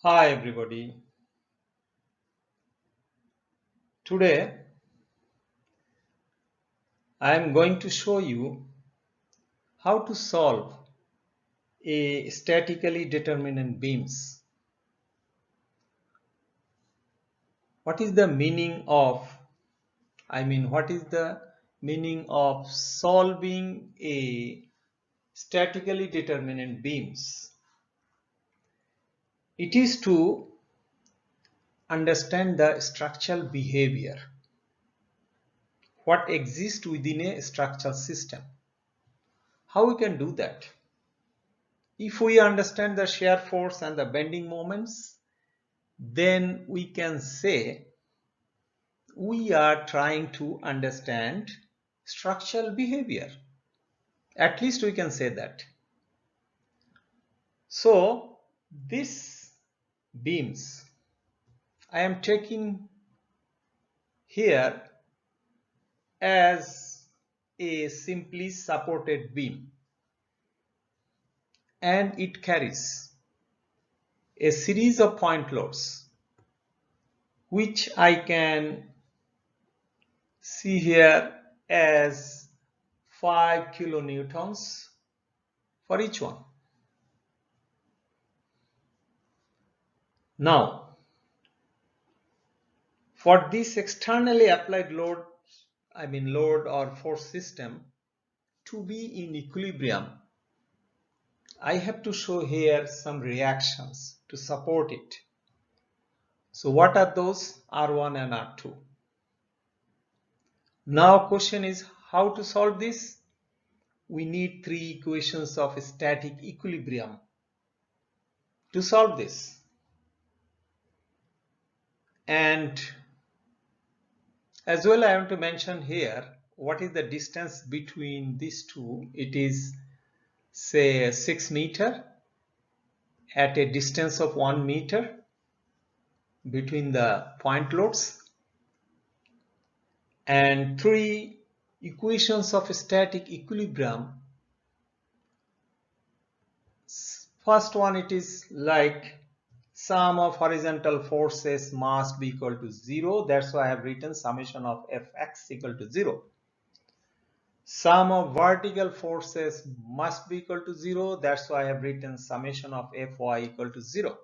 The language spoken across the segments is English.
Hi everybody. Today I am going to show you how to solve a statically determinant beams. What is the meaning of what is the meaning of solving a statically determinant beams? It is to understand the structural behavior, what exists within a structural system. How we can do that? If we understand the shear force and the bending moments, then we can say we are trying to understand structural behavior. At least we can say that. So these beams I am taking here as a simply supported beam, and it carries a series of point loads which I can see here as 5 kilonewtons for each one. Now, for this externally applied load, load or force system to be in equilibrium, I have to show here some reactions to support it. So what are those? R1 and R2. Now question is how to solve this? We need three equations of static equilibrium to solve this. And as well, I want to mention here what is the distance between these two. It is say 6 meter at a distance of 1 meter between the point loads, and three equations of static equilibrium. First one, it is like sum of horizontal forces must be equal to 0. That's why I have written summation of Fx equal to 0. Sum of vertical forces must be equal to 0. That's why I have written summation of Fy equal to 0.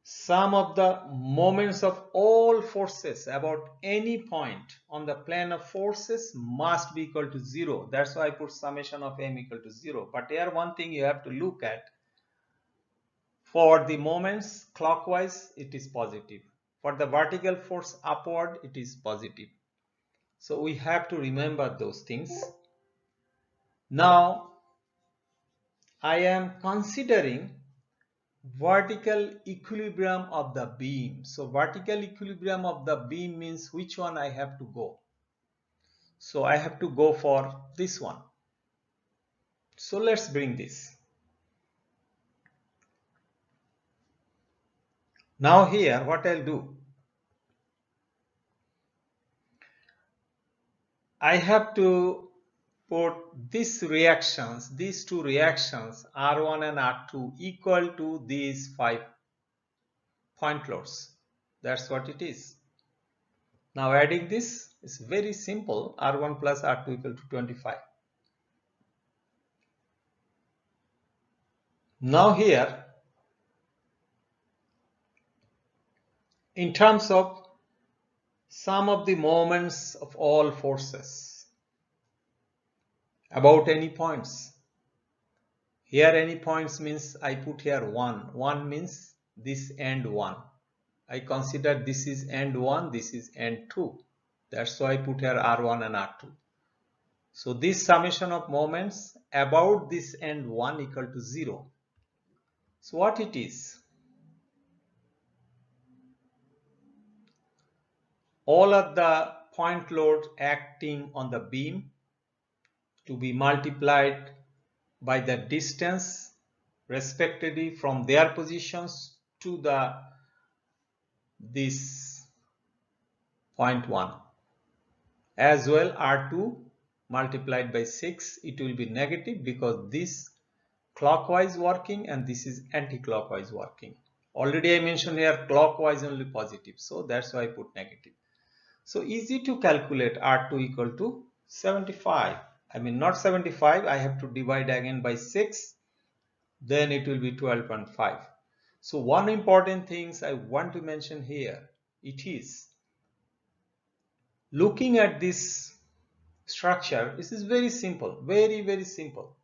Sum of the moments of all forces about any point on the plane of forces must be equal to 0. That's why I put summation of m equal to 0. But here one thing you have to look at, for the moments clockwise it is positive. For the vertical force upward it is positive. So we have to remember those things. Now I am considering vertical equilibrium of the beam. So vertical equilibrium of the beam means which one I have to go. So I have to go for this one. So let's bring this. Now here what I'll do, I have to put these two reactions R1 and R2 equal to these 5 point loads. That's what it is. Now adding this is very simple. R1 plus R2 equal to 25. Now here, in terms of sum of the moments of all forces about any points. Here any points means I put here 1. 1 means this end 1. I consider this is end 1, this is end 2. That's why I put here R1 and R2. So this summation of moments about this end 1 equal to 0. So what it is? All of the point loads acting on the beam to be multiplied by the distance respectively from their positions to this point 1, as well R2 multiplied by 6. It will be negative because this clockwise working and this is anti-clockwise working. Already I mentioned here clockwise only positive, so that's why I put negative. So easy to calculate R2 equal to 75. I mean not 75, I have to divide again by 6, then it will be 12.5. So one important things I want to mention here, it is looking at this structure, this is very simple, very simple.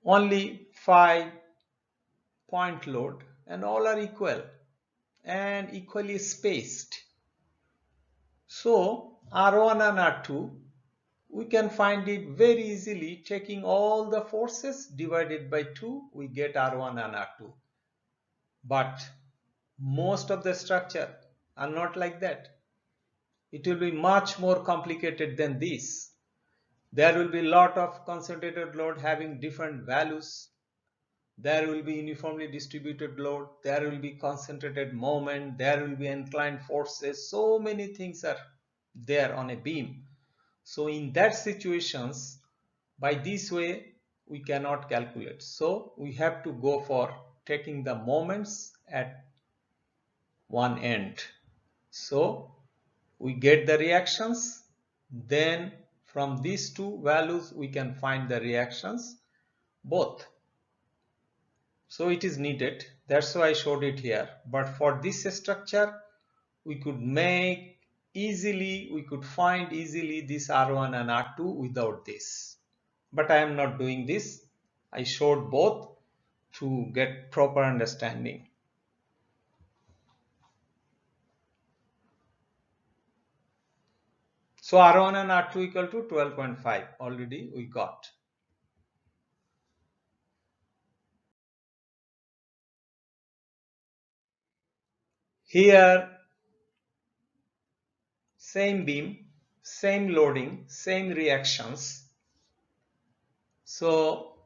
Only 5-point load and all are equal and equally spaced. So R1 and R2, we can find it very easily. Taking all the forces divided by 2, we get R1 and R2. But most of the structure are not like that. It will be much more complicated than this. There will be a lot of concentrated load having different values. There will be uniformly distributed load. There will be concentrated moment. There will be inclined forces. So many things are there on a beam. So in that situations, by this way, we cannot calculate. So we have to go for taking the moments at one end. So we get the reactions, then from these two values we can find the reactions both. So it is needed, that's why I showed it here. But for this structure we could make easily, we could find easily this R1 and R2 without this. But I am not doing this. I showed both to get proper understanding. So R1 and R2 equal to 12.5 already we got. Here same beam, same loading, same reactions. So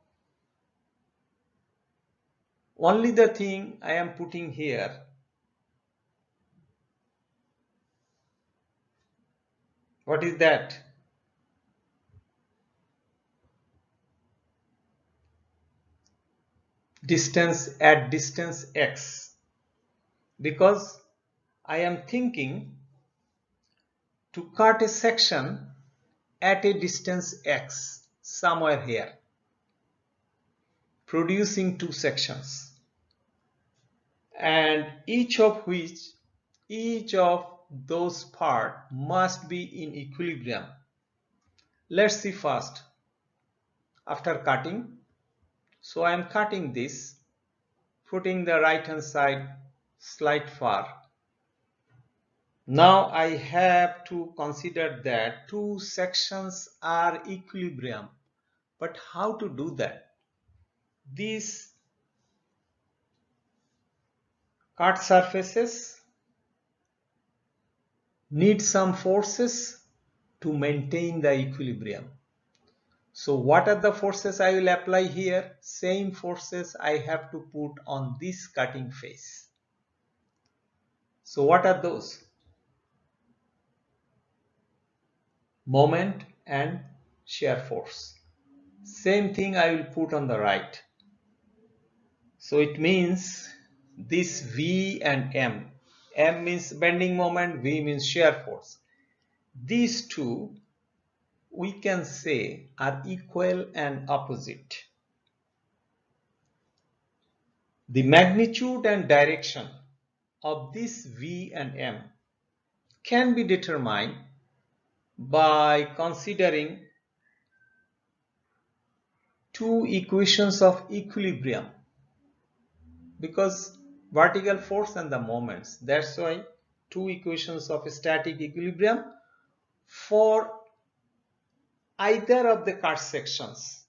only the thing I am putting here, what is that? Distance at distance x, because I am thinking to cut a section at a distance x somewhere here, producing two sections, and each of those parts must be in equilibrium. Let's see first after cutting. So I am cutting this, putting the right hand side slight far. Now I have to consider that two sections are equilibrium. But how to do that? These cut surfaces need some forces to maintain the equilibrium. So what are the forces I will apply here? Same forces I have to put on this cutting face. So what are those? Moment and shear force. Same thing I will put on the right. So it means this V and M. M means bending moment, V means shear force. These two we can say are equal and opposite. The magnitude and direction of this V and M can be determined by considering two equations of equilibrium, because vertical force and the moments, that's why two equations of static equilibrium for either of the cut sections.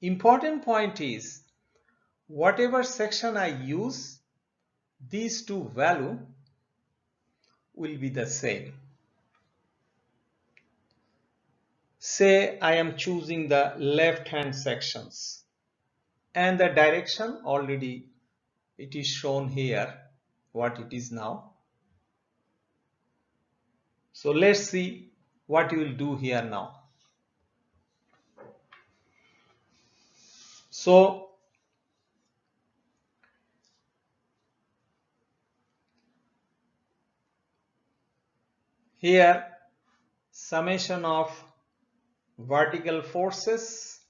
Important point is whatever section I use, these two values will be the same. Say I am choosing the left hand sections and the direction already it is shown here what it is now. So let's see what you will do here now. So here summation of vertical forces,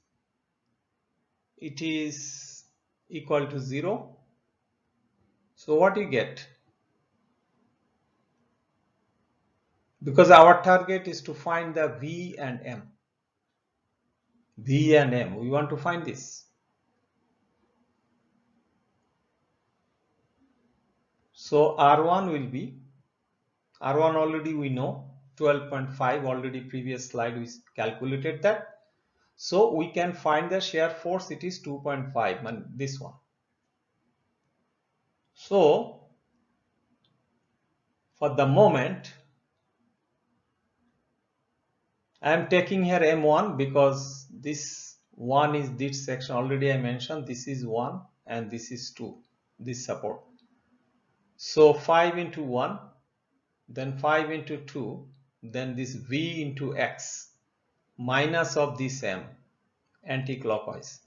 it is equal to 0. So what you get? Because our target is to find the V and M. V and M, we want to find this. So R1 will be, R1 already we know, 12.5, already previous slide we calculated that. So we can find the shear force, it is 2.5, and this one. So for the moment, I am taking here M1 because this one is this section, already I mentioned this is 1 and this is 2, this support. So 5 into 1, then 5 into 2, then this V into X minus of this M anti-clockwise.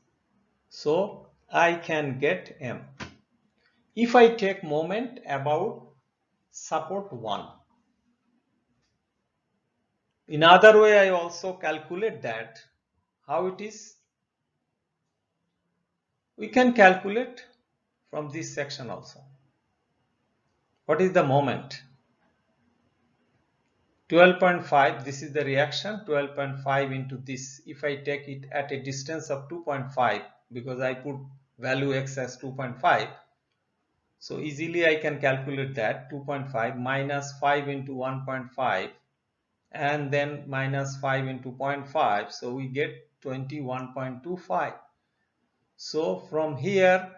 So I can get M. If I take moment about support 1. In other way I also calculate that. How it is? We can calculate from this section also. What is the moment? 12.5, this is the reaction, 12.5 into this. If I take it at a distance of 2.5, because I put value X as 2.5, so easily I can calculate that 2.5 minus 5 into 1.5 and then minus 5 into 0.5, so we get 21.25. So from here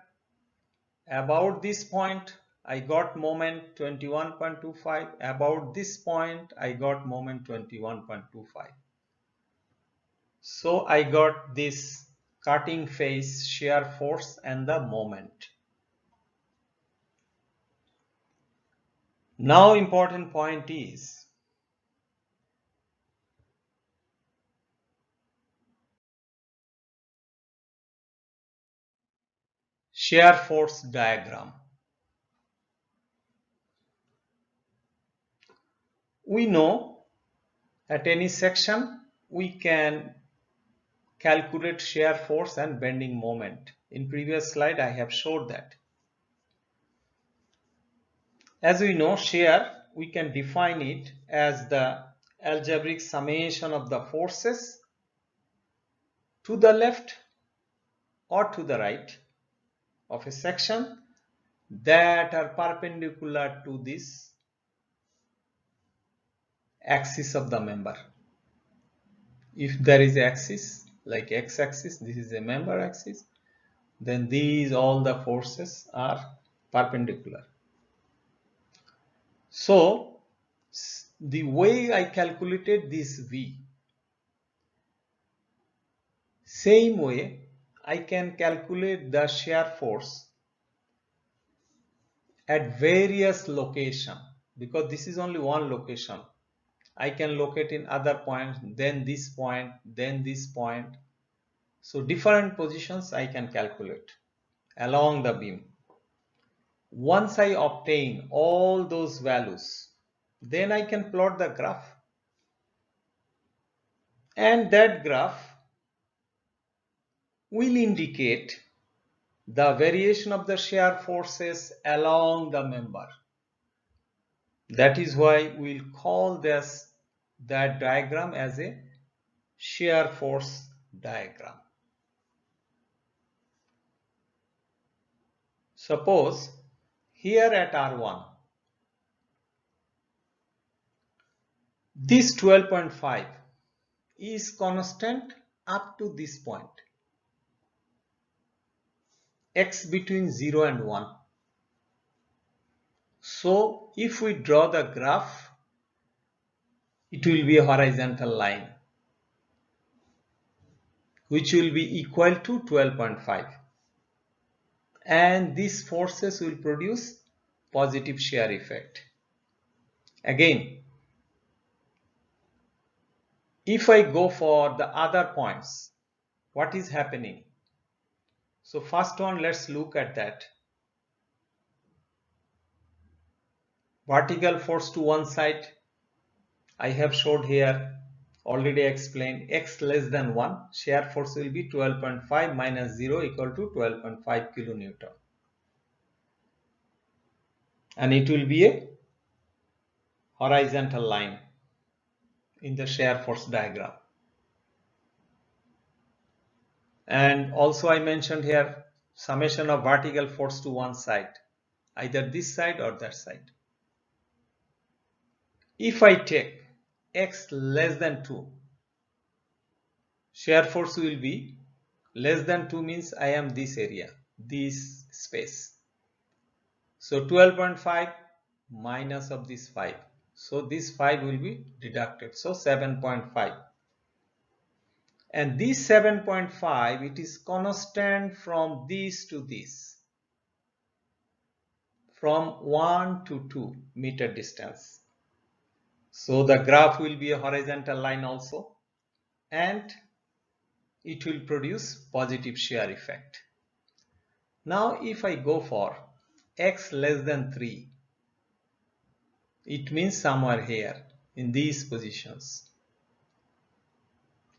about this point I got moment 21.25, about this point I got moment 21.25. So I got this cutting face shear force and the moment. Now important point is shear force diagram. We know at any section we can calculate shear force and bending moment. In previous slide I have showed that. As we know, shear, we can define it as the algebraic summation of the forces to the left or to the right of a section that are perpendicular to this axis of the member. If there is axis like x-axis, this is a member axis, then these all the forces are perpendicular. So the way I calculated this V, same way I can calculate the shear force at various location, because this is only one location. I can locate in other points, then this point, then this point. So different positions I can calculate along the beam. Once I obtain all those values, then I can plot the graph, and that graph will indicate the variation of the shear forces along the member. That is why we'll call that diagram as a shear force diagram. Suppose here at R1, this 12.5 is constant up to this point, x between 0 and 1. So if we draw the graph, it will be a horizontal line which will be equal to 12.5, and these forces will produce positive shear effect. Again, if I go for the other points, what is happening? So first one, let's look at that. Vertical force to one side, I have showed here, already explained, x less than 1, shear force will be 12.5 minus 0 equal to 12.5 kilonewton. And it will be a horizontal line in the shear force diagram. And also I mentioned here summation of vertical force to one side, either this side or that side. If I take x less than 2, shear force will be less than 2 means I am this area, this space. So 12.5 minus of this 5. So this 5 will be deducted. So 7.5. And this 7.5, it is constant from this to this, from 1 to 2 meter distance. So the graph will be a horizontal line also, and it will produce positive shear effect. Now if I go for x less than 3, it means somewhere here in these positions.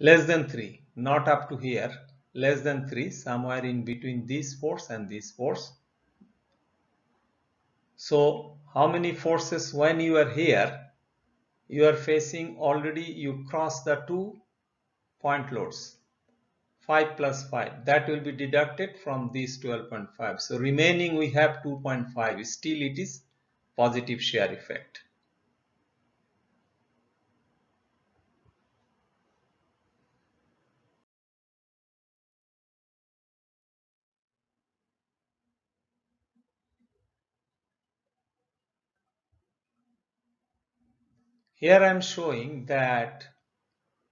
Less than 3, not up to here, less than 3, somewhere in between this force and this force. So how many forces when you are here, you are facing, already you cross the 2 point loads, 5 plus 5, that will be deducted from this 12.5. So remaining we have 2.5, still it is positive shear effect. Here I am showing that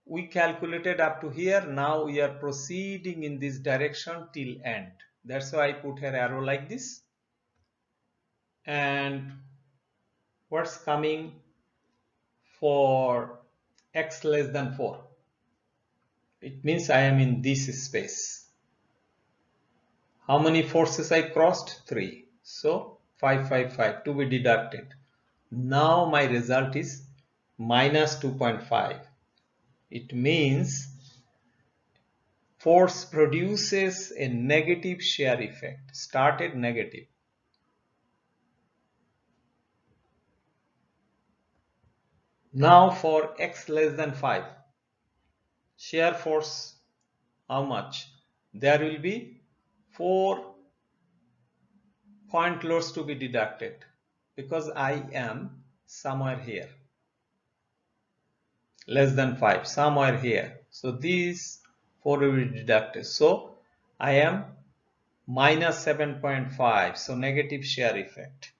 we calculated up to here, now we are proceeding in this direction till end. That's why I put here arrow like this. And what's coming for x less than 4? It means I am in this space. How many forces I crossed? 3. So 5, 5, 5 to be deducted. Now my result is minus 2.5. It means force produces a negative shear effect, started negative. Now for x less than 5, shear force, how much? There will be 4 point loads to be deducted because I am somewhere here. Less than 5, somewhere here. So these 4 will be deducted. So I am minus 7.5. So negative shear effect.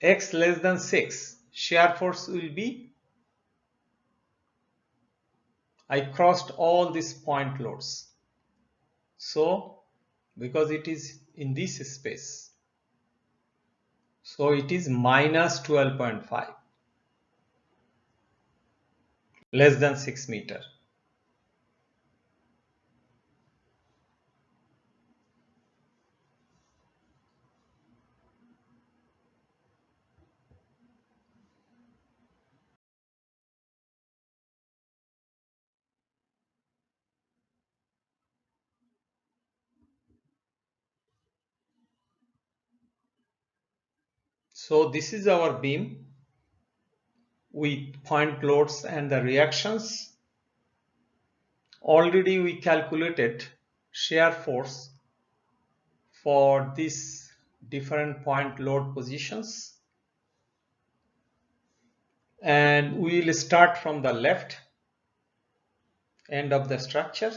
X less than 6, shear force will be, I crossed all these point loads. So because it is in this space, so it is minus 12.5, less than 6 meter. So this is our beam with point loads and the reactions. Already we calculated shear force for these different point load positions, and we will start from the left end of the structure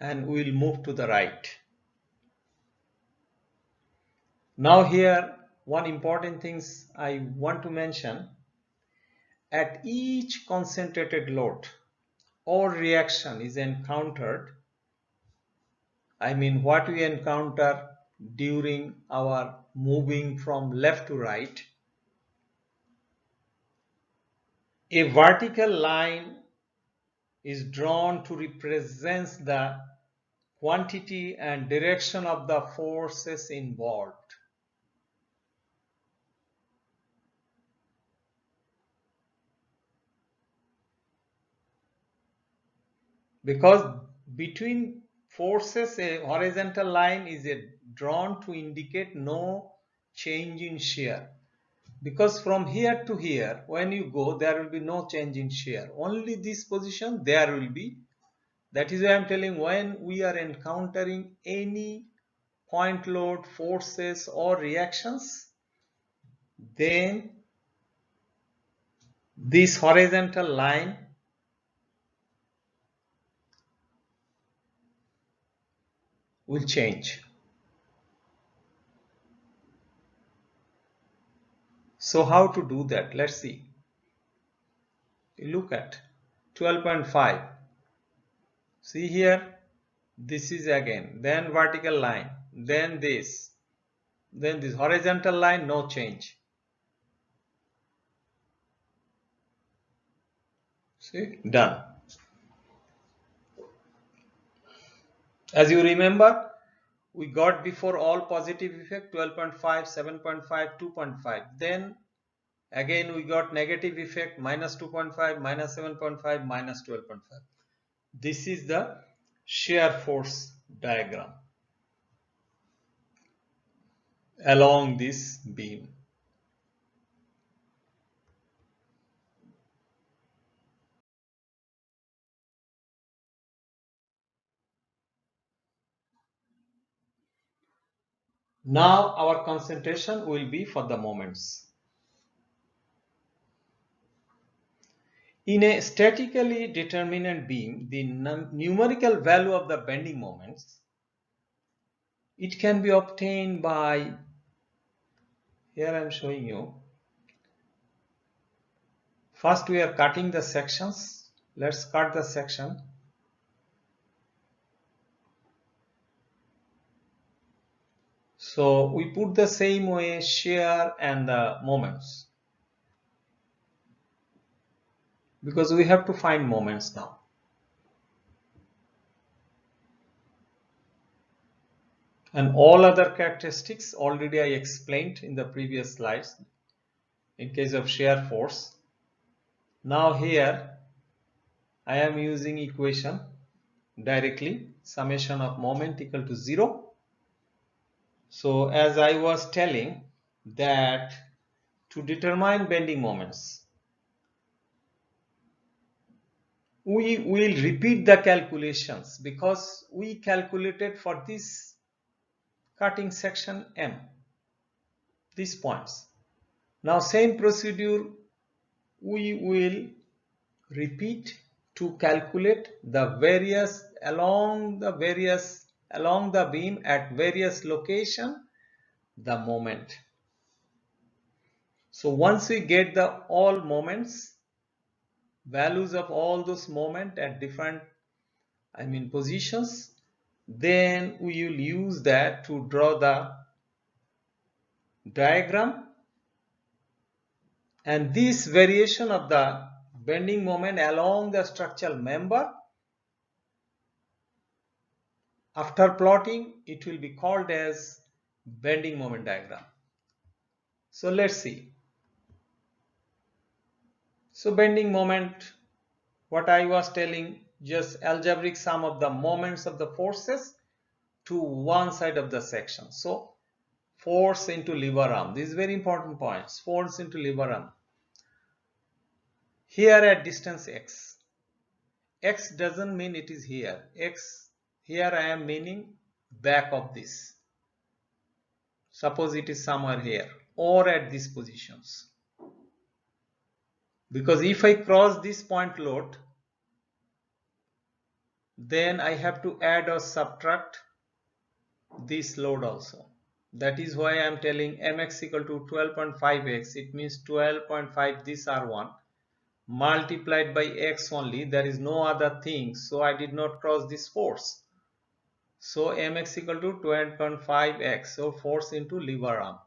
and we will move to the right. Now here one important things I want to mention, at each concentrated load or reaction is encountered, I mean what we encounter during our moving from left to right, a vertical line is drawn to represent the quantity and direction of the forces involved. Because between forces a horizontal line is drawn to indicate no change in shear. Because from here to here, when you go, there will be no change in shear. Only this position there will be. That is why I am telling, when we are encountering any point load forces or reactions, then this horizontal line will change. So how to do that? Let's see. Look at 12.5. See here, this is again, then vertical line, then this horizontal line, no change. See, done. As you remember, we got before all positive effect 12.5, 7.5, 2.5. Then again we got negative effect minus 2.5, minus 7.5, minus 12.5. This is the shear force diagram along this beam. Now our concentration will be for the moments. In a statically determinate beam, the numerical value of the bending moments, it can be obtained by, here I am showing you. First we are cutting the sections. Let's cut the section. So we put the same way shear and the moments, because we have to find moments now. And all other characteristics already I explained in the previous slides in case of shear force. Now here I am using equation directly, summation of moment equal to 0. So as I was telling, that to determine bending moments, we will repeat the calculations, because we calculated for this cutting section M, these points. Now same procedure we will repeat to calculate the various along the beam at various location the moment. So once we get the all moments, values of all those moment at different positions, then we will use that to draw the diagram, and this variation of the bending moment along the structural member, after plotting, it will be called as bending moment diagram. So let's see. So bending moment, what I was telling, just algebraic sum of the moments of the forces to one side of the section. So force into lever arm, this is very important points. Force into lever arm. Here at distance x, x doesn't mean it is here. X here I am meaning back of this. Suppose it is somewhere here or at these positions. Because if I cross this point load, then I have to add or subtract this load also. That is why I am telling mx equal to 12.5x. It means 12.5 this R1 multiplied by x only. There is no other thing. So I did not cross this force. So mx equal to 12.5x. So force into lever arm.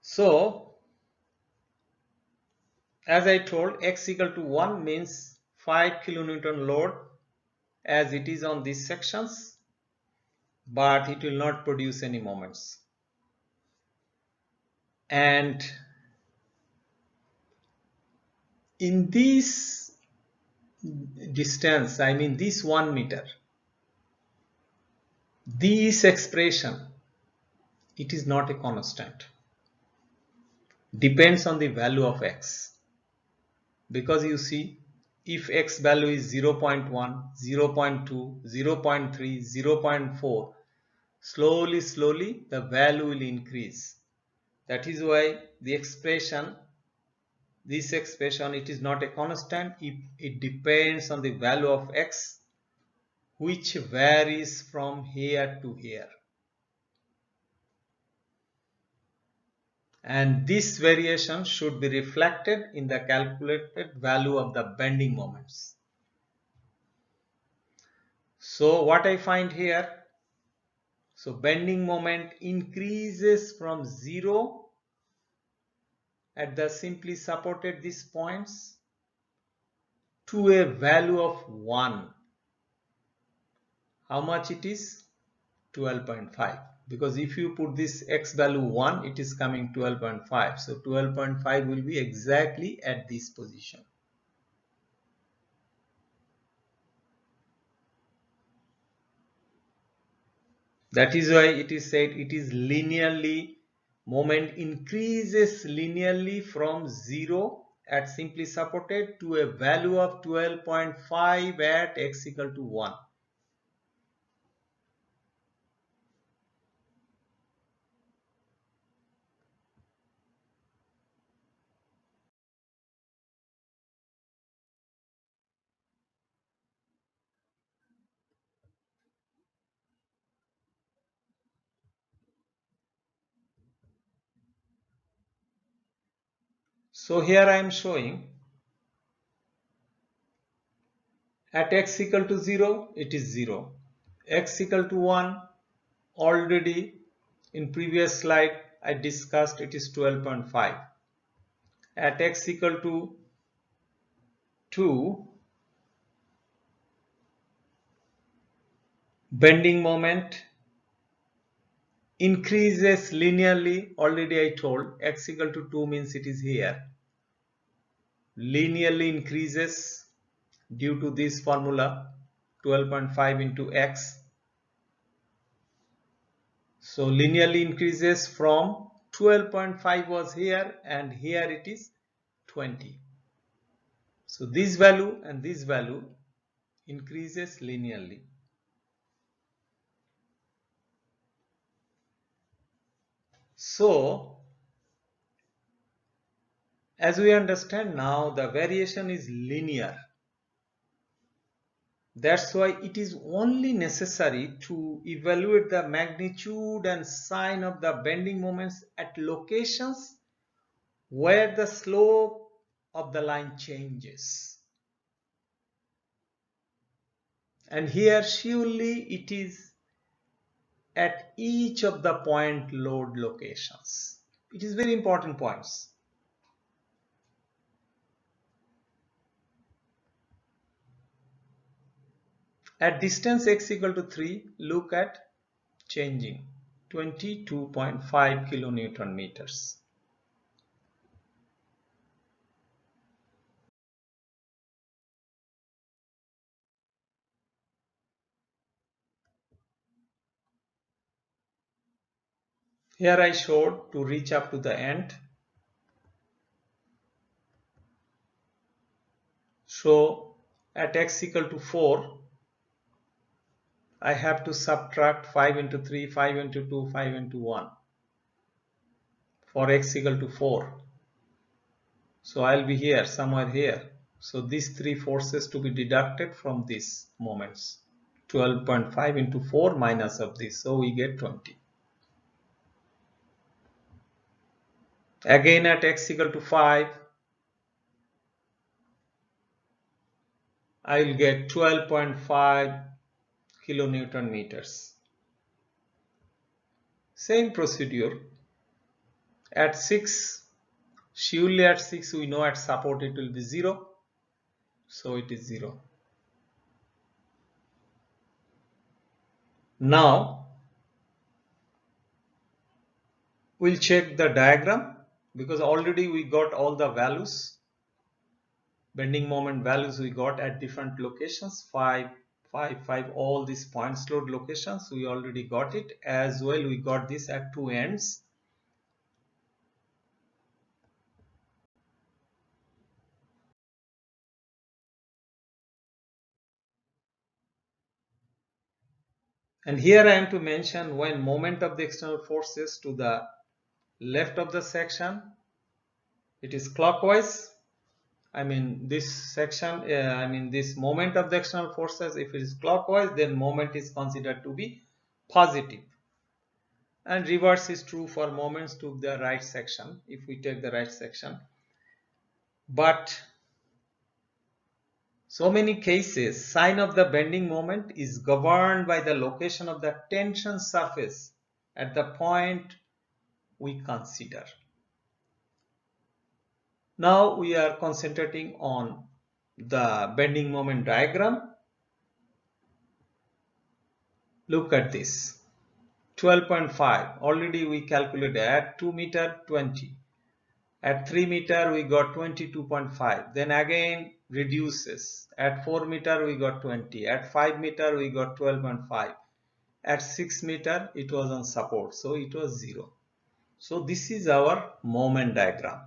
So As I told, x equal to 1 means 5 kilonewton load as it is on these sections, but it will not produce any moments. And in this distance, I mean this 1 meter, this expression, it is not a constant. Depends on the value of x. Because you see, if x value is 0 0.1, 0 0.2, 0 0.3, 0 0.4, slowly the value will increase. That is why the expression, this expression, it is not a constant. It depends on the value of x, which varies from here to here. And this variation should be reflected in the calculated value of the bending moments. So what I find here, so bending moment increases from 0 at the simply supported these points to a value of 1. How much it is? 12.5. Because if you put this x value 1, it is coming 12.5. So 12.5 will be exactly at this position. That is why it is said it is linearly, moment increases linearly from 0 at simply supported to a value of 12.5 at x equal to 1. So here I am showing at x equal to 0, it is 0. X equal to 1, already in previous slide I discussed, it is 12.5. At x equal to 2, bending moment increases linearly. Already I told x equal to 2 means it is here. Linearly increases due to this formula 12.5 into x. So linearly increases from 12.5 was here and here it is 20. So this value and this value increases linearly. So as we understand now, the variation is linear. That's why it is only necessary to evaluate the magnitude and sign of the bending moments at locations where the slope of the line changes. And here surely it is at each of the point load locations. It is very important points. At distance x equal to 3, look at changing 22.5 kilonewton meters. Here I showed to reach up to the end. So at x equal to 4, I have to subtract 5 into 3, 5 into 2, 5 into 1 for x equal to 4. So I'll be here, somewhere here. So these three forces to be deducted from these moments. 12.5 into 4 minus of this. So we get 20. Again at x equal to 5, I will get 12.5 kilonewton meters. Same procedure. At 6, Surely at 6 we know at support it will be 0. So it is 0. Now we'll check the diagram because already we got all the values, bending moment values we got at different locations, 5, 5, 5, all these points load locations we already got it. As well we got this at two ends. And here I am to mention when moment of the external forces to the left of the section, it is clockwise. I mean this section, this moment of the external forces, if it is clockwise, then moment is considered to be positive. And reverse is true for moments to the right section, if we take the right section. But so many cases, sign of the bending moment is governed by the location of the tension surface at the point we consider. Now we are concentrating on the bending moment diagram. Look at this. 12.5. Already we calculated at 2 meter 20. At 3 meter we got 22.5. Then again reduces. At 4 meter we got 20. At 5 meter we got 12.5. At 6 meter it was on support. So it was 0. So this is our moment diagram.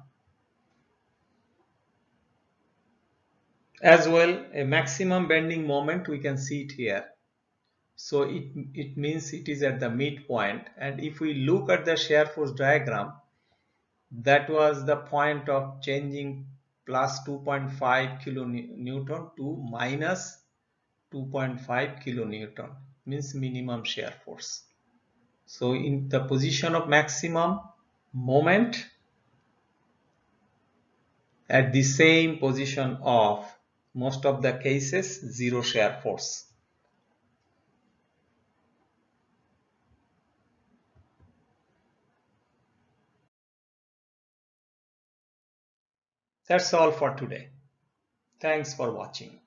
As well, a maximum bending moment, we can see it here. So it means it is at the midpoint. And if we look at the shear force diagram, that was the point of changing plus 2.5 kilonewton to minus 2.5 kilonewton, means minimum shear force. So in the position of maximum moment, at the same position of most of the cases, zero shear force. That's all for today. Thanks for watching.